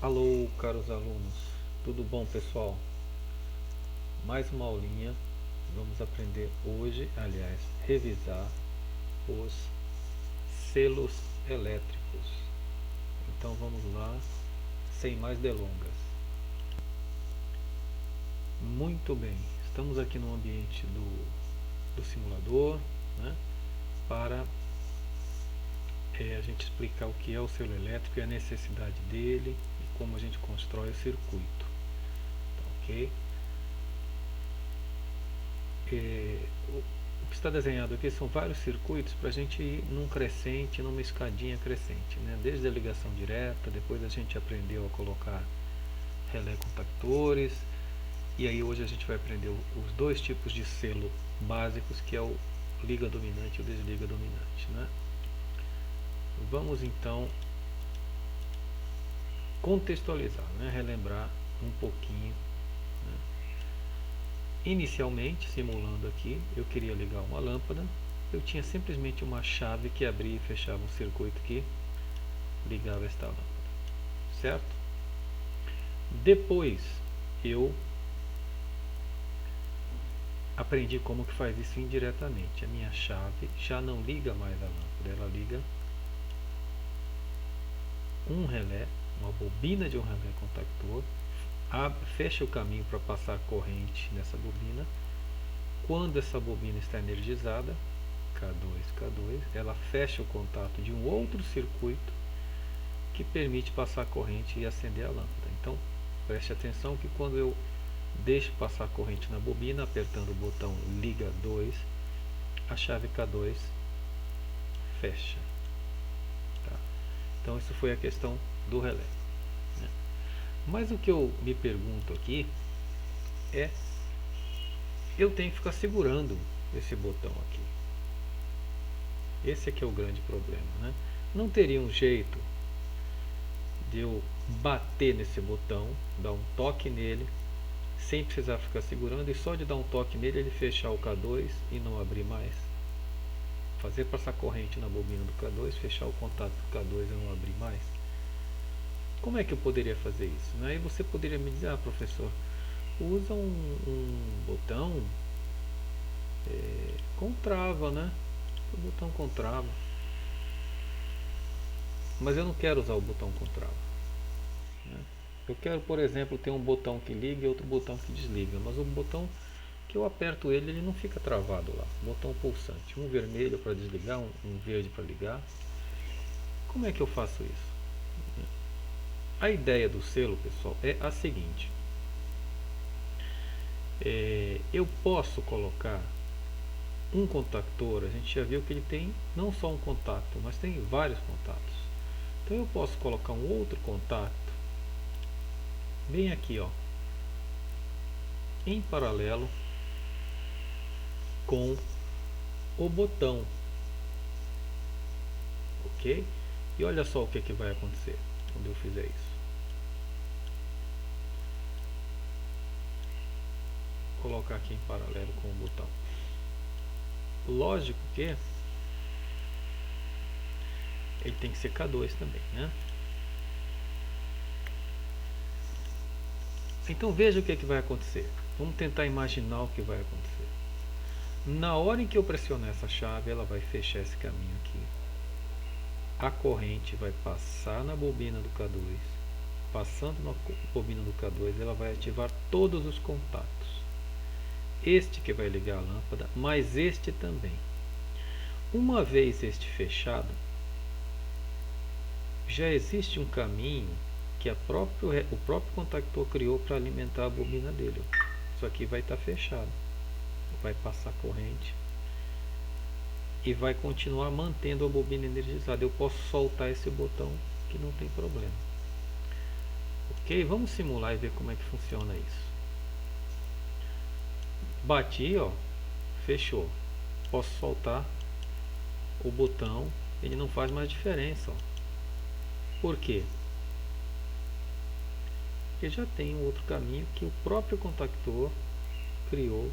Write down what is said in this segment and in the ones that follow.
Alô, caros alunos, tudo bom, pessoal? Mais uma aulinha. Vamos aprender hoje, aliás, revisar os selos elétricos. Então vamos lá, sem mais delongas. Muito bem, estamos aqui no ambiente do simulador, né, para a gente explicar o que é o selo elétrico e a necessidade dele e como a gente constrói o circuito. Tá, ok? O que está desenhado aqui são vários circuitos para a gente ir num crescente, numa escadinha crescente, né? Desde a ligação direta, depois a gente aprendeu a colocar relé contactores, e aí hoje a gente vai aprender os dois tipos de selo básicos, que é o liga dominante e o desliga dominante, né? Vamos então contextualizar, né? Relembrar um pouquinho, né? Inicialmente, simulando aqui, eu queria ligar uma lâmpada. Eu tinha simplesmente uma chave que abria e fechava um circuito que ligava esta lâmpada, certo? Depois eu aprendi como que faz isso indiretamente. A minha chave já não liga mais a lâmpada, ela liga um relé, uma bobina de um relé contactor, fecha o caminho para passar a corrente nessa bobina. Quando essa bobina está energizada, K2, ela fecha o contato de um outro circuito que permite passar a corrente e acender a lâmpada. Então, preste atenção que quando eu deixo passar a corrente na bobina, apertando o botão liga 2, a chave K2 fecha. Tá? Então, isso foi a questão do relé, né? Mas o que eu me pergunto aqui é, eu tenho que ficar segurando esse botão aqui. Esse aqui é o grande problema, né? Não teria um jeito de eu bater nesse botão, dar um toque nele, sem precisar ficar segurando, e só de dar um toque nele ele fechar o K2 e não abrir mais? Fazer passar corrente na bobina do K2, fechar o contato do K2 e não abrir mais? Como é que eu poderia fazer isso? Aí você poderia me dizer, professor, usa um botão com trava, né? O botão com trava. Mas eu não quero usar o botão com trava, né? Eu quero, por exemplo, ter um botão que liga e outro botão que desliga, mas o botão que eu aperto ele não fica travado lá. Botão pulsante, um vermelho para desligar, um verde para ligar. Como é que eu faço isso? A ideia do selo, pessoal, é a seguinte: eu posso colocar um contactor. A gente já viu que ele tem não só um contato, mas tem vários contatos. Então eu posso colocar um outro contato bem aqui, ó, em paralelo com o botão, ok? E olha só o que vai acontecer quando eu fizer isso. Vou colocar aqui em paralelo com o botão. Lógico que ele tem que ser K2 também, né? Então veja o que vai acontecer. Vamos tentar imaginar o que vai acontecer. Na hora em que eu pressionar essa chave, ela vai fechar esse caminho aqui. A corrente vai passar na bobina do K2. Passando na bobina do K2, ela vai ativar todos os contatos. Este que vai ligar a lâmpada, mas este também. Uma vez este fechado, já existe um caminho que o próprio contactor criou para alimentar a bobina dele. Isso aqui vai estar fechado. Vai passar corrente e vai continuar mantendo a bobina energizada. Eu posso soltar esse botão que não tem problema. Ok? Vamos simular e ver como é que funciona isso. Bati, ó, fechou. Posso soltar o botão, ele não faz mais diferença, ó. Por quê? Porque já tem um outro caminho que o próprio contactor criou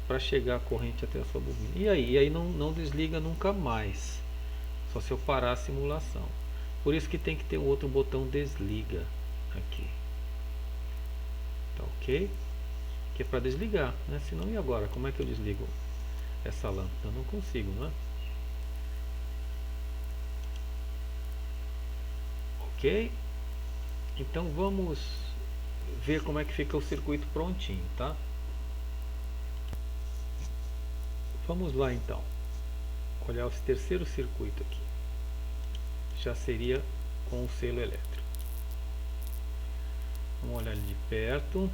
para chegar a corrente até a sua bobina. E aí não desliga nunca mais, só se eu parar a simulação. Por isso que tem que ter um outro botão desliga. aqui. Tá ok? Que é para desligar, né? Senão, e agora? Como é que eu desligo essa lâmpada? Eu não consigo, não é? Ok? Então vamos ver como é que fica o circuito prontinho, tá? Vamos lá então. Olhar o terceiro circuito aqui. Já seria com o selo elétrico. Vamos olhar ele de perto.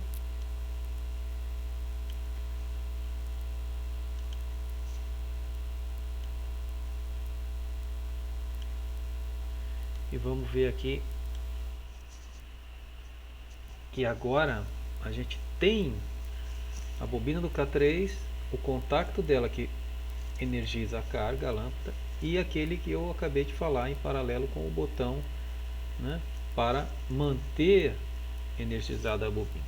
E vamos ver aqui que agora a gente tem a bobina do K3, o contacto dela que energiza a carga, a lâmpada, e aquele que eu acabei de falar em paralelo com o botão, né, para manter energizada a bobina.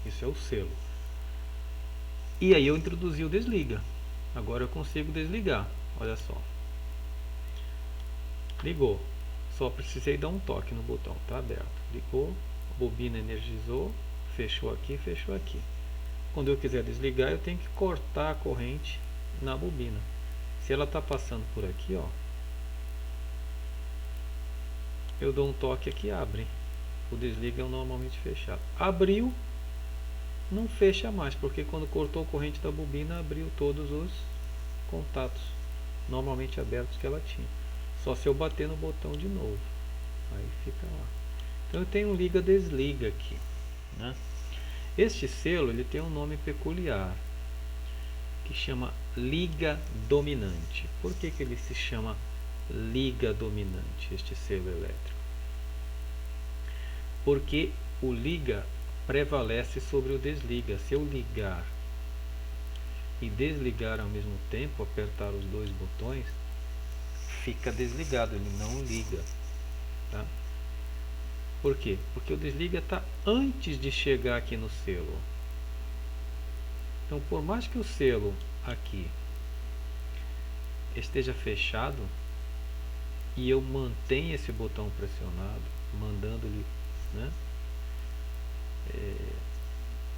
Isso é o selo. E aí eu introduzi o desliga. Agora eu consigo desligar. Olha só. Ligou. Só precisei dar um toque no botão. Está aberto. Ligou. A bobina energizou. Fechou aqui, fechou aqui. Quando eu quiser desligar, eu tenho que cortar a corrente na bobina. Se ela está passando por aqui, ó, eu dou um toque aqui e abre. O desliga é normalmente fechado. Abriu, não fecha mais, porque quando cortou a corrente da bobina, abriu todos os contatos normalmente abertos que ela tinha. Só se eu bater no botão de novo, aí fica lá. Então eu tenho um liga-desliga aqui, né? Este selo ele tem um nome peculiar, que chama liga dominante. Por que ele se chama liga dominante, este selo elétrico? Porque o liga prevalece sobre o desliga. Se eu ligar e desligar ao mesmo tempo, apertar os dois botões, fica desligado, ele não liga, tá? Por quê? Porque o desliga está antes de chegar aqui no selo. Então, por mais que o selo aqui esteja fechado e eu mantenha esse botão pressionado, mandando-lhe, né,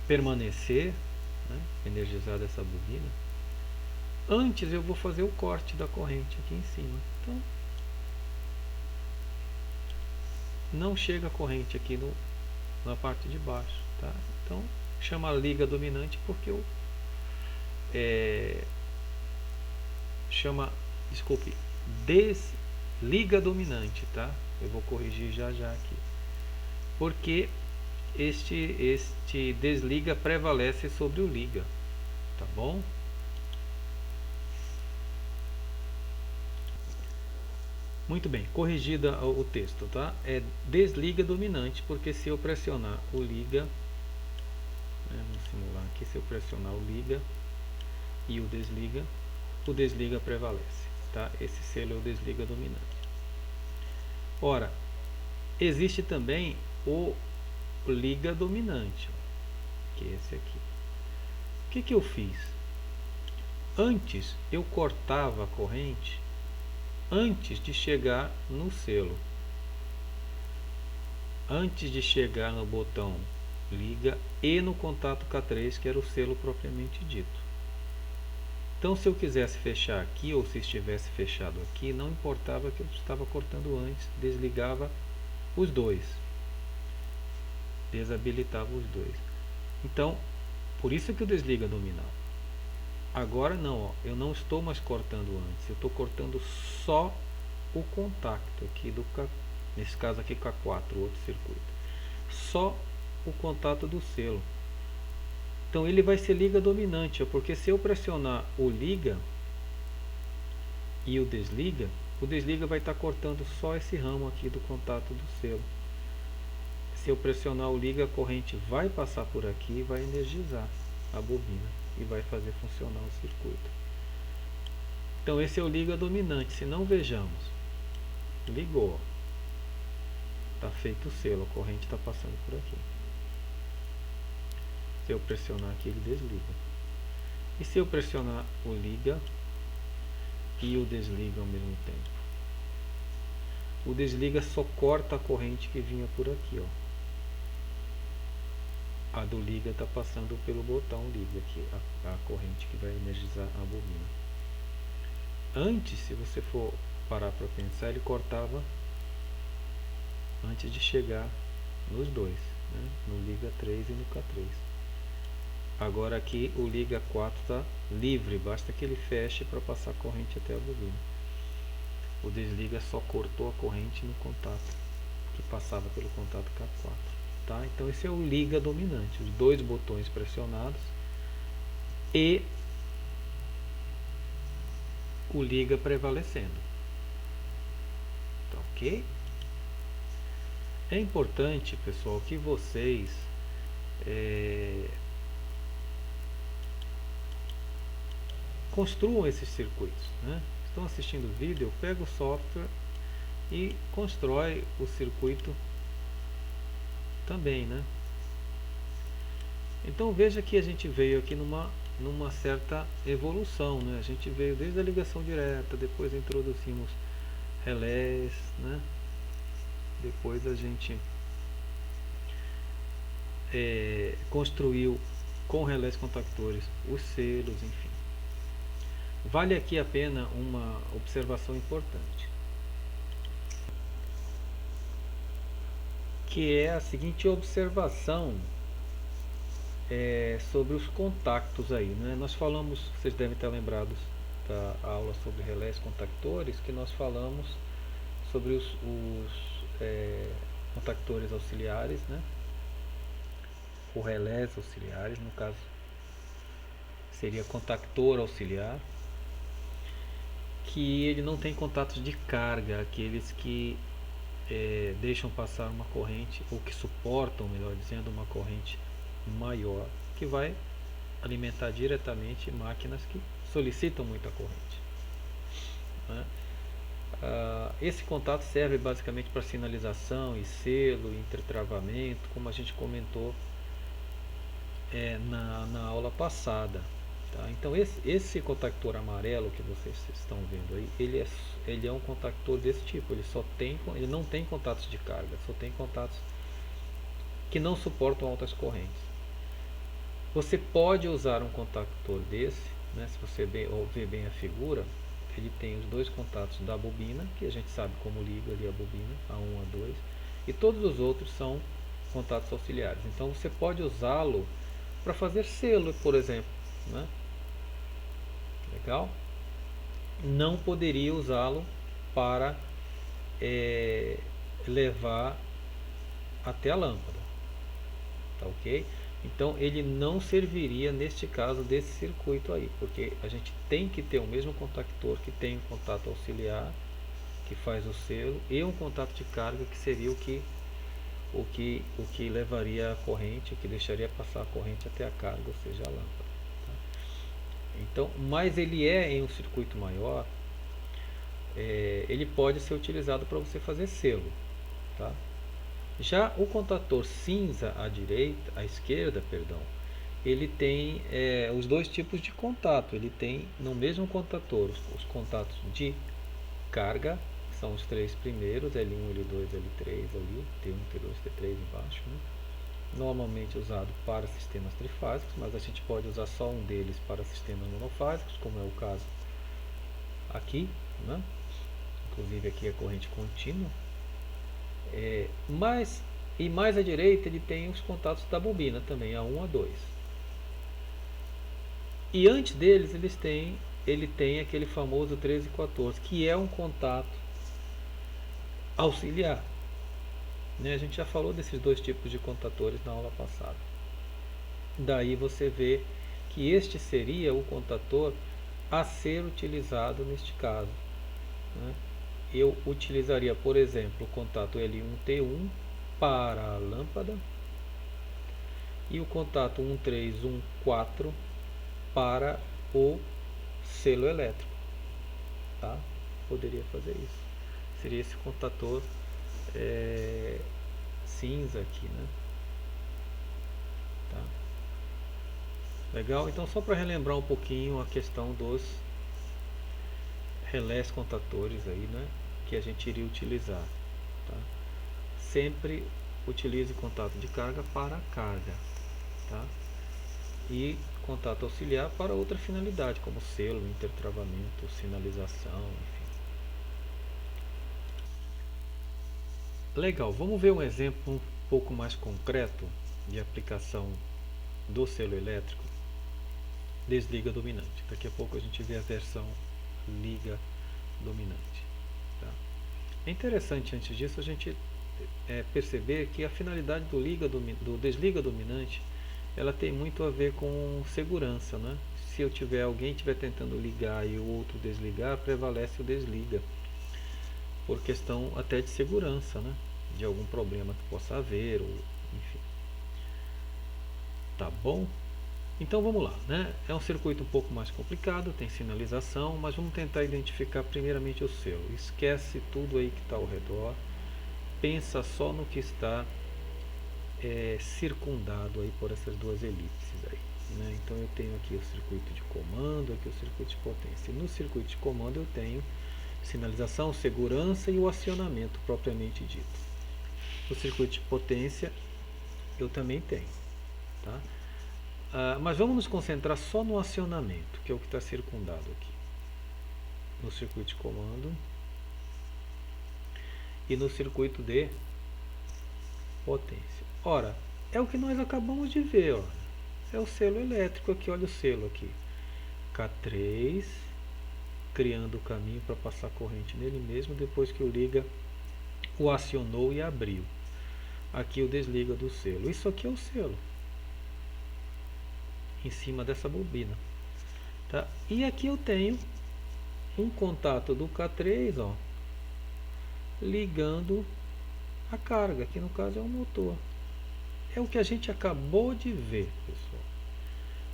permanecer, né, energizada essa bobina, antes eu vou fazer o corte da corrente aqui em cima. Então, não chega a corrente aqui na parte de baixo, tá? Então, chama liga dominante porque eu desliga dominante, tá? Eu vou corrigir já aqui. Porque este desliga prevalece sobre o liga, tá bom? Muito bem, corrigida o texto, tá? É desliga dominante, porque se eu pressionar o liga, né, vamos simular aqui, se eu pressionar o liga e o desliga prevalece, tá? Esse selo é o desliga dominante. Ora, existe também o liga dominante, que é esse aqui. O que eu fiz? Antes eu cortava a corrente antes de chegar no selo, antes de chegar no botão liga e no contato K3, que era o selo propriamente dito. Então, se eu quisesse fechar aqui ou se estivesse fechado aqui, não importava que eu estava cortando antes, desligava os dois, desabilitava os dois. Então, por isso que o desliga nominal. Agora não, ó, eu não estou mais cortando antes, eu estou cortando só o contacto aqui nesse caso aqui K4, outro circuito, só o contato do selo. Então ele vai ser liga dominante, ó, porque se eu pressionar o liga e o desliga vai estar cortando só esse ramo aqui do contato do selo. Se eu pressionar o liga, a corrente vai passar por aqui e vai energizar a bobina e vai fazer funcionar o circuito. Então esse é o liga dominante. Se não, vejamos, ligou, está feito o selo, a corrente está passando por aqui. Se eu pressionar aqui, ele desliga. E se eu pressionar o liga e o desliga ao mesmo tempo? O desliga só corta a corrente que vinha por aqui, ó. a do liga está passando pelo botão liga aqui, a corrente que vai energizar a bobina. Antes, se você for parar para pensar, ele cortava antes de chegar nos dois, né? No liga 3 e no K3. Agora aqui o liga 4 está livre, basta que ele feche para passar a corrente até a bobina. O desliga só cortou a corrente no contato que passava pelo contato K4. Tá? Então esse é o liga dominante, os dois botões pressionados e o liga prevalecendo. Tá, ok? É importante, pessoal, que vocês construam esses circuitos, né? Estão assistindo o vídeo, pega o software e constrói o circuito também, né? Então veja que a gente veio aqui numa certa evolução, né? A gente veio desde a ligação direta, depois introduzimos relés, né? Depois a gente construiu com relés contactores os selos, enfim. Vale aqui a pena uma observação importante, que é a seguinte observação sobre os contactos aí, né? Nós falamos, vocês devem estar lembrados da aula sobre relés contactores, que nós falamos sobre os contactores auxiliares, né? Ou relés auxiliares, no caso seria contactor auxiliar, que ele não tem contatos de carga, aqueles que deixam passar uma corrente, ou que suportam, melhor dizendo, uma corrente maior, que vai alimentar diretamente máquinas que solicitam muita corrente, né? Esse contato serve basicamente para sinalização e selo, intertravamento, como a gente comentou na aula passada. Tá? Então esse contactor amarelo que vocês estão vendo aí, ele é um contactor desse tipo. Ele não tem contatos de carga, só tem contatos que não suportam altas correntes. Você pode usar um contactor desse, né? Se você ver bem a figura, ele tem os dois contatos da bobina, que a gente sabe como liga ali a bobina, A1, A2, e todos os outros são contatos auxiliares. Então você pode usá-lo para fazer selo, por exemplo, né? Legal? Não poderia usá-lo para levar até a lâmpada, tá ok? Então ele não serviria neste caso desse circuito aí, porque a gente tem que ter o mesmo contactor que tem um contato auxiliar, que faz o selo, e um contato de carga, que seria o que levaria a corrente, o que deixaria passar a corrente até a carga, ou seja, a lâmpada. Tá? Então, mas ele em um circuito maior, ele pode ser utilizado para você fazer selo. Tá? Já o contator cinza à esquerda, perdão, ele tem os dois tipos de contato. Ele tem no mesmo contator os contatos de carga, que são os três primeiros, L1, L2, L3 ali, T1, T2, T3 embaixo, né? Normalmente usado para sistemas trifásicos, mas a gente pode usar só um deles para sistemas monofásicos, como é o caso aqui, né? Inclusive aqui é corrente contínua. Mais à direita ele tem os contatos da bobina também, A1, A2. E antes deles ele tem aquele famoso 13 e 14, que é um contato auxiliar. A gente já falou desses dois tipos de contatores na aula passada. Daí você vê que este seria o contator a ser utilizado neste caso, né? Eu utilizaria, por exemplo, o contato L1T1 para a lâmpada e o contato 1314 para o selo elétrico. Tá? Poderia fazer isso. Seria esse contator cinza aqui, né? Tá? Legal? Então, só para relembrar um pouquinho a questão dos relés contatores aí, né? Que a gente iria utilizar. Tá? Sempre utilize contato de carga para a carga. tá? E contato auxiliar para outra finalidade, como selo, intertravamento, sinalização, enfim. Legal, vamos ver um exemplo um pouco mais concreto de aplicação do selo elétrico. Desliga dominante. Daqui a pouco a gente vê a versão liga dominante. Tá? É interessante, antes disso, a gente perceber que a finalidade do desliga dominante, ela tem muito a ver com segurança, né? Se alguém estiver tentando ligar e o outro desligar, prevalece o desliga, por questão até de segurança, né? De algum problema que possa haver, ou enfim. Tá bom? Então vamos lá, né? É um circuito um pouco mais complicado, tem sinalização, mas vamos tentar identificar primeiramente o selo. Esquece tudo aí que está ao redor, pensa só no que está circundado aí por essas duas elipses aí, né? Então eu tenho aqui o circuito de comando, aqui o circuito de potência. No circuito de comando eu tenho sinalização, segurança e o acionamento propriamente dito. No circuito de potência eu também tenho, tá? Mas vamos nos concentrar só no acionamento, que é o que está circundado aqui. No circuito de comando e no circuito de potência. Ora, é o que nós acabamos de ver, ó. É o selo elétrico aqui, olha o selo aqui. K3, criando o caminho para passar corrente nele mesmo, depois que o liga o acionou e abriu. Aqui o desliga do selo. Isso aqui é o selo em cima dessa bobina, tá? E aqui eu tenho um contato do K3, ó, ligando a carga, que no caso é o motor. É o que a gente acabou de ver, pessoal,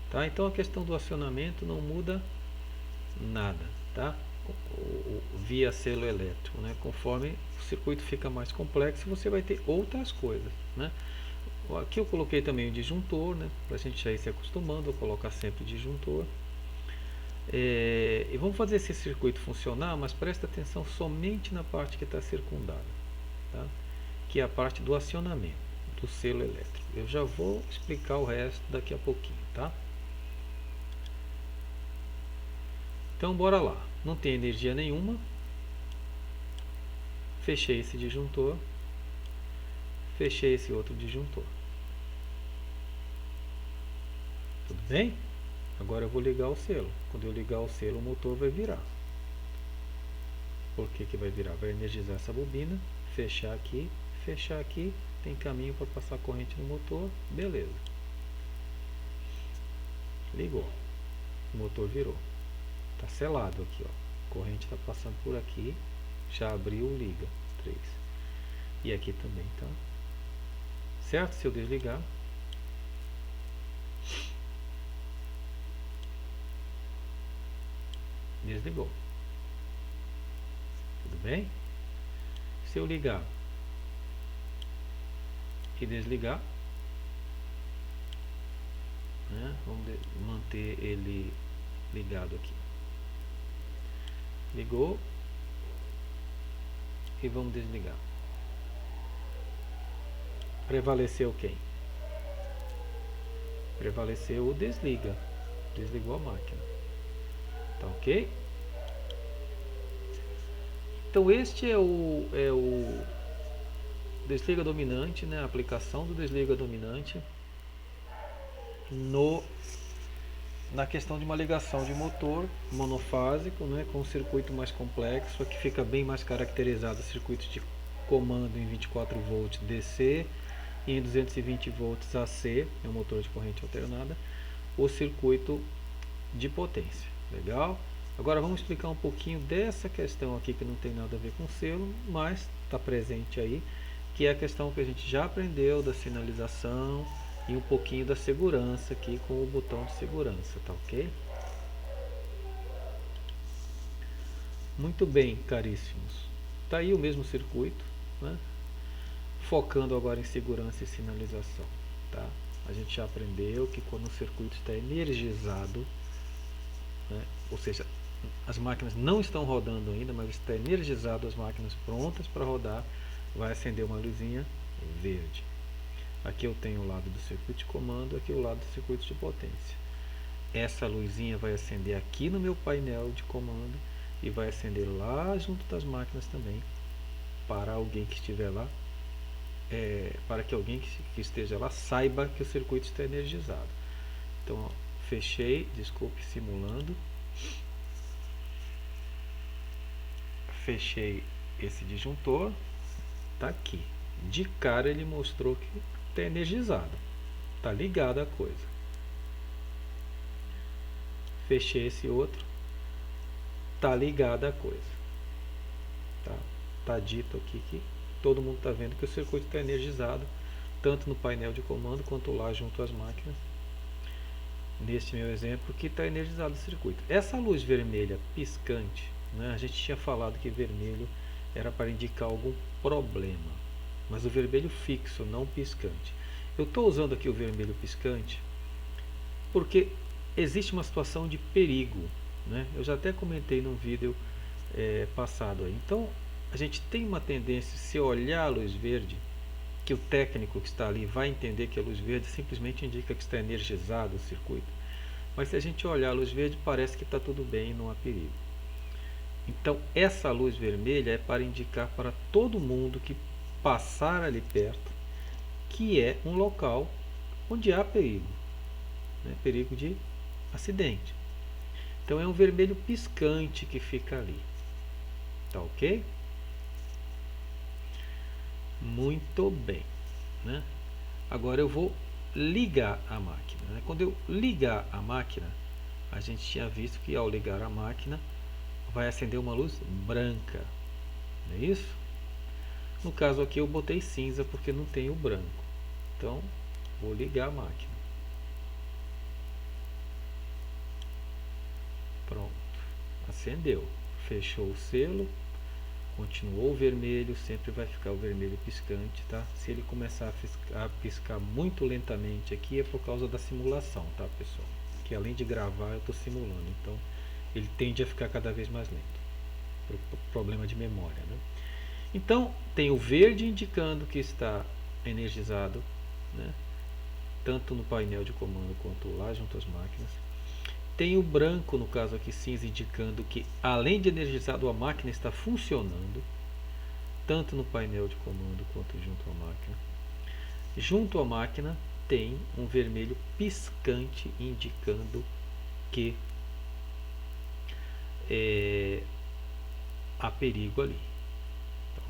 tá? Então a questão do acionamento não muda nada, tá? Via selo elétrico, né? Conforme o circuito fica mais complexo, você vai ter outras coisas, né? Aqui eu coloquei também o disjuntor, né? Para a gente já ir se acostumando, vou colocar sempre disjuntor. E vamos fazer esse circuito funcionar, mas presta atenção somente na parte que está circundada, tá? Que é a parte do acionamento do selo elétrico. Eu já vou explicar o resto daqui a pouquinho, tá? Então bora lá. Não tem energia nenhuma. Fechei esse disjuntor. Fechei esse outro disjuntor. Tudo bem? Agora eu vou ligar o selo. Quando eu ligar o selo, o motor vai virar. Por que que vai virar? Vai energizar essa bobina, fechar aqui, tem caminho para passar corrente no motor, beleza. Ligou. O motor virou. Está selado aqui, ó. Corrente está passando por aqui, já abriu, liga. 3. E aqui também, tá? Certo? Se eu desligar, desligou. Tudo bem? Se eu ligar e desligar, né? Vamos manter ele ligado aqui. Ligou e vamos desligar. Prevaleceu quem? Prevaleceu o desliga. Desligou a máquina. Tá ok? Então este é o desliga dominante, né? A aplicação do desliga dominante na questão de uma ligação de motor monofásico, né? Com um circuito mais complexo, aqui fica bem mais caracterizado circuito de comando em 24 volts DC e em 220 volts AC, é um motor de corrente alternada, o circuito de potência. Legal? Agora vamos explicar um pouquinho dessa questão aqui que não tem nada a ver com selo, mas está presente aí, que é a questão que a gente já aprendeu da sinalização e um pouquinho da segurança aqui com o botão de segurança, tá ok? Muito bem, caríssimos. Tá aí o mesmo circuito, né? Focando agora em segurança e sinalização, tá? A gente já aprendeu que quando o circuito está energizado, né? Ou seja, as máquinas não estão rodando ainda, mas está energizado, as máquinas prontas para rodar, vai acender uma luzinha verde. Aqui eu tenho o lado do circuito de comando, aqui o lado do circuito de potência. Essa luzinha vai acender aqui no meu painel de comando e vai acender lá junto das máquinas também, para alguém que estiver lá, para que alguém que esteja lá saiba que o circuito está energizado. Então, ó, fechei, desculpe, simulando. Fechei esse disjuntor, tá aqui. De cara ele mostrou que está energizado, tá ligada a coisa. Fechei esse outro, tá ligada a coisa. Tá dito aqui que todo mundo está vendo que o circuito está energizado, tanto no painel de comando quanto lá junto às máquinas. Neste meu exemplo que está energizado o circuito. Essa luz vermelha piscante, né, a gente tinha falado que vermelho era para indicar algum problema, mas o vermelho fixo, não piscante. Eu estou usando aqui o vermelho piscante porque existe uma situação de perigo, né? Eu já até comentei num vídeo passado aí. Então a gente tem uma tendência, se olhar a luz verde, que o técnico que está ali vai entender que a luz verde simplesmente indica que está energizado o circuito. Mas se a gente olhar a luz verde, parece que está tudo bem e não há perigo. Então essa luz vermelha é para indicar para todo mundo que passar ali perto que é um local onde há perigo, né? Perigo de acidente. Então é um vermelho piscante que fica ali. Tá ok? Muito bem, né? Agora eu vou ligar a máquina, né? Quando eu ligar a máquina, a gente tinha visto que ao ligar a máquina vai acender uma luz branca, não é isso? No caso aqui eu botei cinza porque não tem o branco. Então vou ligar a máquina. Pronto, acendeu. Fechou o selo. Continuou vermelho, sempre vai ficar o vermelho piscante, tá? Se ele começar a piscar muito lentamente aqui é por causa da simulação, tá, pessoal? Que além de gravar eu estou simulando, então ele tende a ficar cada vez mais lento, por problema de memória, né? Então tem o verde indicando que está energizado, né? Tanto no painel de comando quanto lá junto às máquinas. Tem o branco, no caso aqui cinza, indicando que além de energizado a máquina está funcionando, tanto no painel de comando quanto junto à máquina. Junto à máquina tem um vermelho piscante indicando que há perigo ali.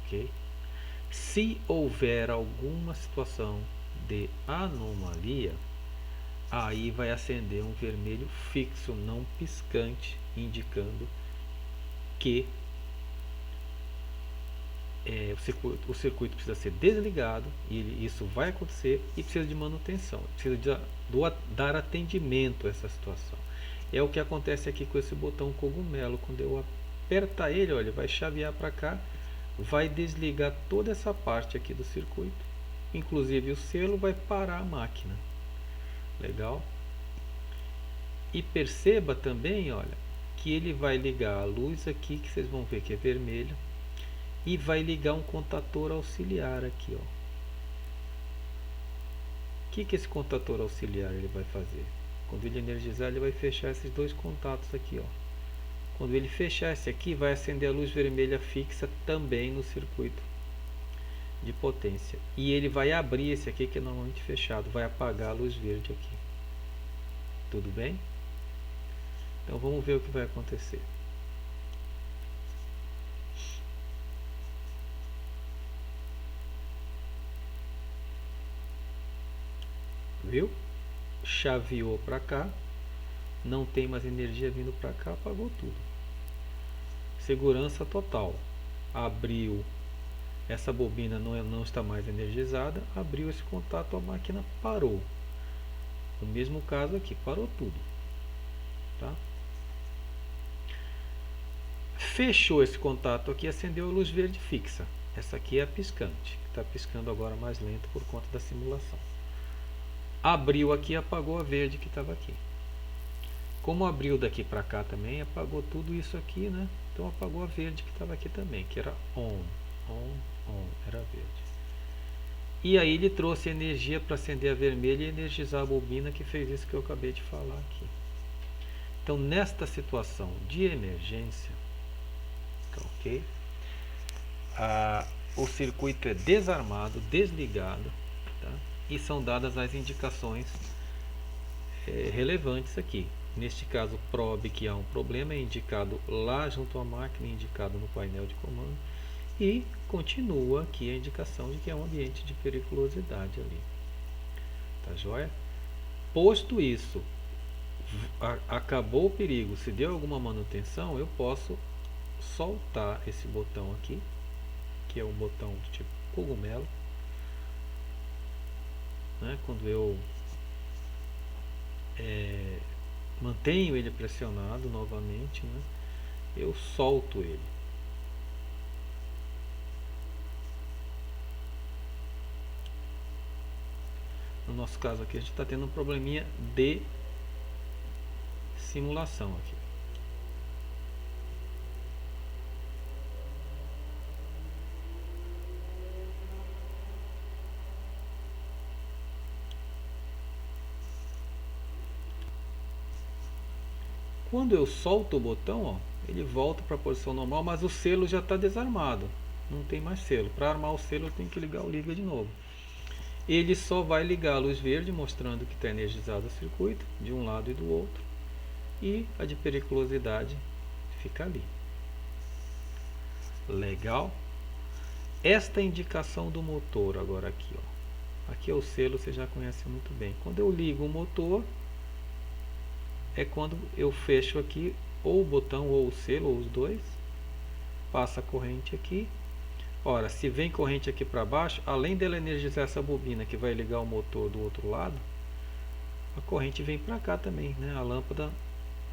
Ok? Se houver alguma situação de anomalia, aí vai acender um vermelho fixo, não piscante, indicando que o circuito precisa ser desligado, e isso vai acontecer, e precisa de manutenção, precisa dar atendimento a essa situação. É o que acontece aqui com esse botão cogumelo. Quando eu apertar ele, olha, vai chavear para cá, vai desligar toda essa parte aqui do circuito, inclusive o selo, vai parar a máquina. Legal? E perceba também, olha, que ele vai ligar a luz aqui, que vocês vão ver que é vermelho, e vai ligar um contator auxiliar aqui, ó. O que esse contator auxiliar ele vai fazer? Quando ele energizar, ele vai fechar esses dois contatos aqui, ó. Quando ele fechar esse aqui, vai acender a luz vermelha fixa também no circuito de potência. E ele vai abrir esse aqui, que é normalmente fechado, vai apagar a luz verde aqui. Tudo bem? Então vamos ver o que vai acontecer. Viu? Chaveou para cá, não tem mais energia vindo para cá, apagou tudo. Segurança total. Abriu, essa bobina não está mais energizada, abriu esse contato, a máquina parou. O mesmo caso aqui, parou tudo, tá? Fechou esse contato aqui, acendeu a luz verde fixa. Essa aqui é a piscante, que está piscando agora mais lento por conta da simulação. Abriu aqui, apagou a verde que estava aqui. Como abriu daqui para cá também, apagou tudo isso aqui, né? Então apagou a verde que estava aqui também, que era on, era verde. E aí ele trouxe energia para acender a vermelha e energizar a bobina, que fez isso que eu acabei de falar aqui. Então, nesta situação de emergência, tá, ok? O circuito é desarmado, desligado, tá? E são dadas as indicações relevantes aqui. Neste caso, probe que há um problema, é indicado lá junto à máquina, indicado no painel de comando. E continua aqui a indicação de que é um ambiente de periculosidade ali. Tá joia? Posto isso, acabou o perigo, se deu alguma manutenção, eu posso soltar esse botão aqui, que é um botão do tipo cogumelo, né? Quando eu mantenho ele pressionado novamente, né? Eu solto ele. No nosso caso aqui, a gente está tendo um probleminha de simulação aqui. Quando eu solto o botão, ó, ele volta para a posição normal, mas o selo já está desarmado. Não tem mais selo. Para armar o selo, eu tenho que ligar o liga de novo. Ele só vai ligar a luz verde, mostrando que está energizado o circuito, de um lado e do outro. E a de periculosidade fica ali. Legal? Esta indicação do motor agora aqui, ó. Aqui é o selo, você já conhece muito bem. Quando eu ligo o motor, é quando eu fecho aqui ou o botão ou o selo, ou os dois. Passa a corrente aqui. Ora, se vem corrente aqui para baixo, além dela energizar essa bobina que vai ligar o motor do outro lado, a corrente vem para cá também, né? A lâmpada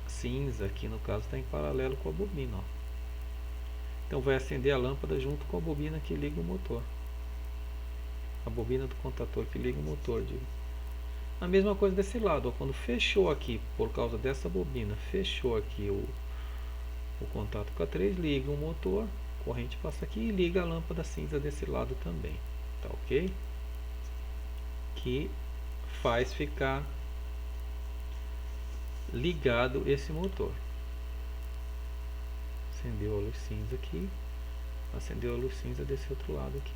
cinza aqui no caso está em paralelo com a bobina, ó. Então vai acender a lâmpada junto com a bobina que liga o motor. A bobina do contator que liga o motor, digo. A mesma coisa desse lado, ó, quando fechou aqui, por causa dessa bobina, fechou aqui o contato com a 3, liga o motor, corrente passa aqui e liga a lâmpada cinza desse lado também, tá ok? Que faz ficar ligado esse motor. Acendeu a luz cinza aqui, acendeu a luz cinza desse outro lado aqui.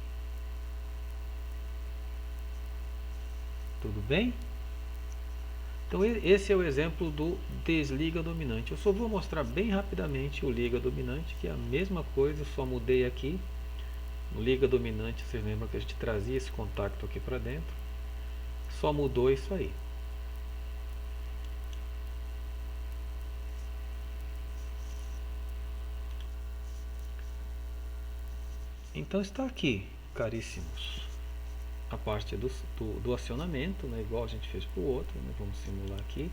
Tudo bem? Então esse é o exemplo do desliga dominante. Eu só vou mostrar bem rapidamente o liga dominante, que é a mesma coisa, eu só mudei aqui. No liga dominante, vocês lembram que a gente trazia esse contacto aqui para dentro. Só mudou isso aí. Então está aqui, caríssimos, a parte do acionamento, né, igual a gente fez para o outro, né, vamos simular aqui.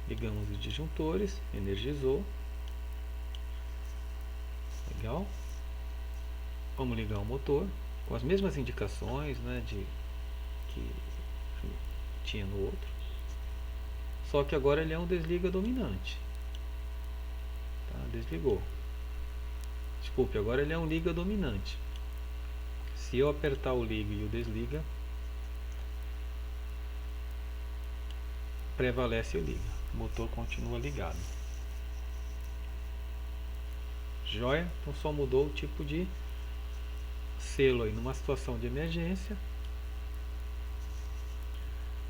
Ligamos os disjuntores, energizou. Legal. Vamos ligar o motor com as mesmas indicações, né, que tinha no outro. Só que agora ele é um desliga dominante. Tá? Desligou. Desculpe, agora ele é um liga dominante. Se eu apertar o liga e o desliga, prevalece o liga. O motor continua ligado. Joia? Então só mudou o tipo de selo aí. Numa situação de emergência,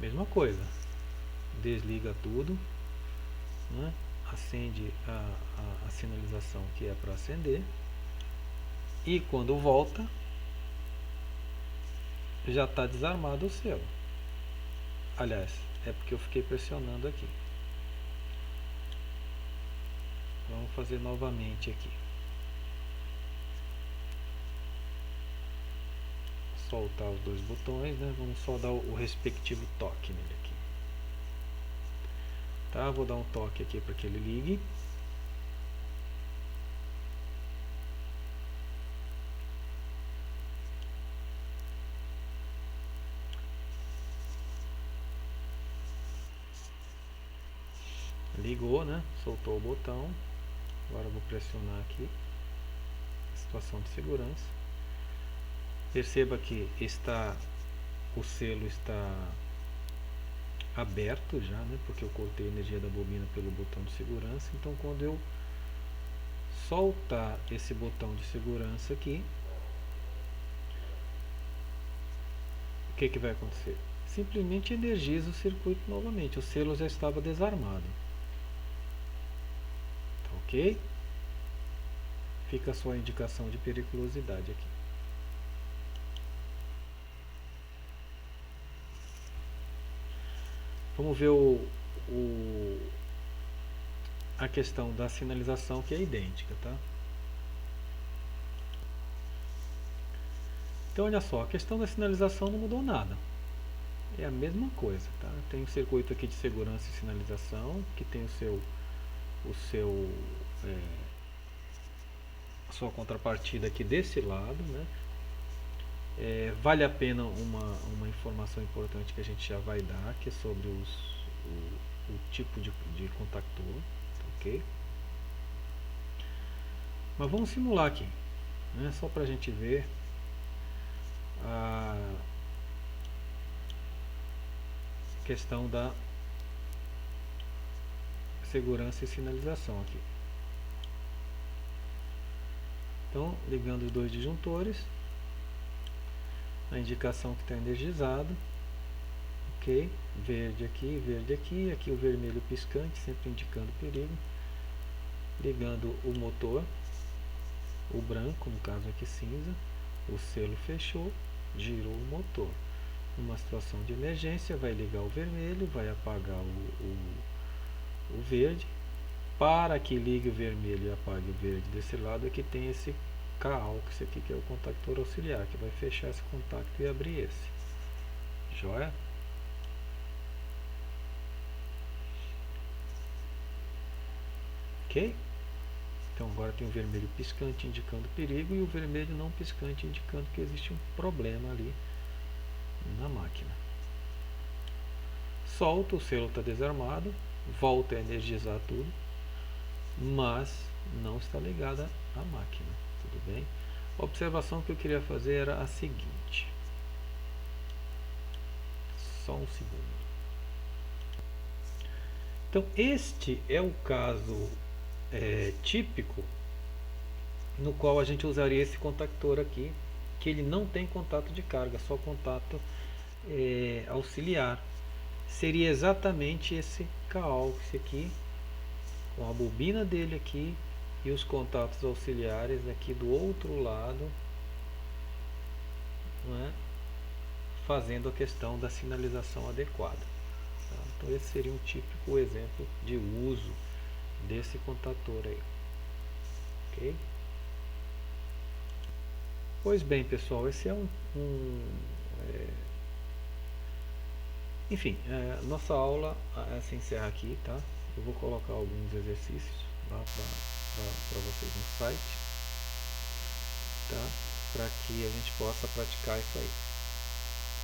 mesma coisa. Desliga tudo, né? Acende a sinalização que é para acender. E quando volta, já está desarmado o selo. Aliás, é porque eu fiquei pressionando aqui. Vamos fazer novamente aqui. Soltar os dois botões, né? Vamos só dar o respectivo toque nele aqui. Tá? Vou dar um toque aqui para que ele ligue. Ligou, né? Soltou o botão. Agora eu vou pressionar aqui. Situação de segurança. Perceba que está o selo está aberto já, né, porque eu cortei a energia da bobina pelo botão de segurança. Então quando eu soltar esse botão de segurança aqui, o que vai acontecer? Simplesmente energiza o circuito novamente, o selo já estava desarmado. Tá ok? Fica a sua indicação de periculosidade aqui. Vamos ver a questão da sinalização, que é idêntica, tá? Então olha só, a questão da sinalização não mudou nada. É a mesma coisa, tá? Tem um circuito aqui de segurança e sinalização, que tem a sua contrapartida aqui desse lado, né? Vale a pena uma informação importante que a gente já vai dar, que é sobre o tipo de contactor, tá ok? Mas vamos simular aqui, né? Só para a gente ver a questão da segurança e sinalização aqui. Então, ligando os dois disjuntores, a indicação que está energizado, ok? Verde aqui, aqui o vermelho piscante, sempre indicando perigo. Ligando o motor, o branco, no caso aqui cinza, o selo fechou, girou o motor. Numa situação de emergência, vai ligar o vermelho, vai apagar o verde. Para que ligue o vermelho e apague o verde desse lado, aqui tem esse K-AUX aqui, que é o contactor auxiliar, que vai fechar esse contacto e abrir esse. Joia? Ok? Então agora tem o vermelho piscante indicando perigo e o vermelho não piscante indicando que existe um problema ali na máquina. Solta, o selo está desarmado, volta a energizar tudo, mas não está ligada à máquina, tudo bem? A observação que eu queria fazer era a seguinte. Só um segundo. Então este é o caso típico no qual a gente usaria esse contactor aqui, que ele não tem contato de carga, só contato auxiliar. Seria exatamente esse K-AUX aqui, com a bobina dele aqui e os contatos auxiliares aqui do outro lado, não é? Fazendo a questão da sinalização adequada. Tá? Então esse seria um típico exemplo de uso desse contactor aí. Ok? Pois bem, pessoal, esse é enfim, nossa aula se encerra aqui, tá? Eu vou colocar alguns exercícios lá para vocês no site, tá? Para que a gente possa praticar isso aí.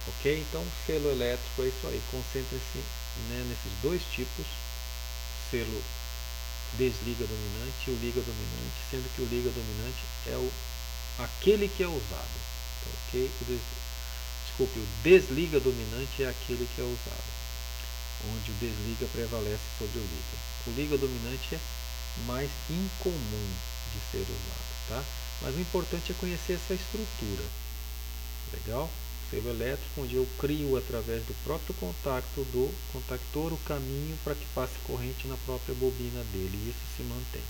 Ok? Então, selo elétrico é isso aí. Concentre-se, né, nesses dois tipos: selo desliga dominante e o liga dominante, sendo que o liga dominante é aquele que é usado. Tá, ok? Desculpe, o desliga dominante é aquele que é usado, onde o desliga prevalece sobre o liga. O liga dominante é mais incomum de ser usado, tá? Mas o importante é conhecer essa estrutura. Legal? Selo elétrico, onde eu crio através do próprio contacto do contactor o caminho para que passe corrente na própria bobina dele, e isso se mantém.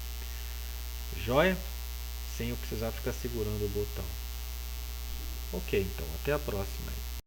Joia? Sem eu precisar ficar segurando o botão. Ok, então até a próxima.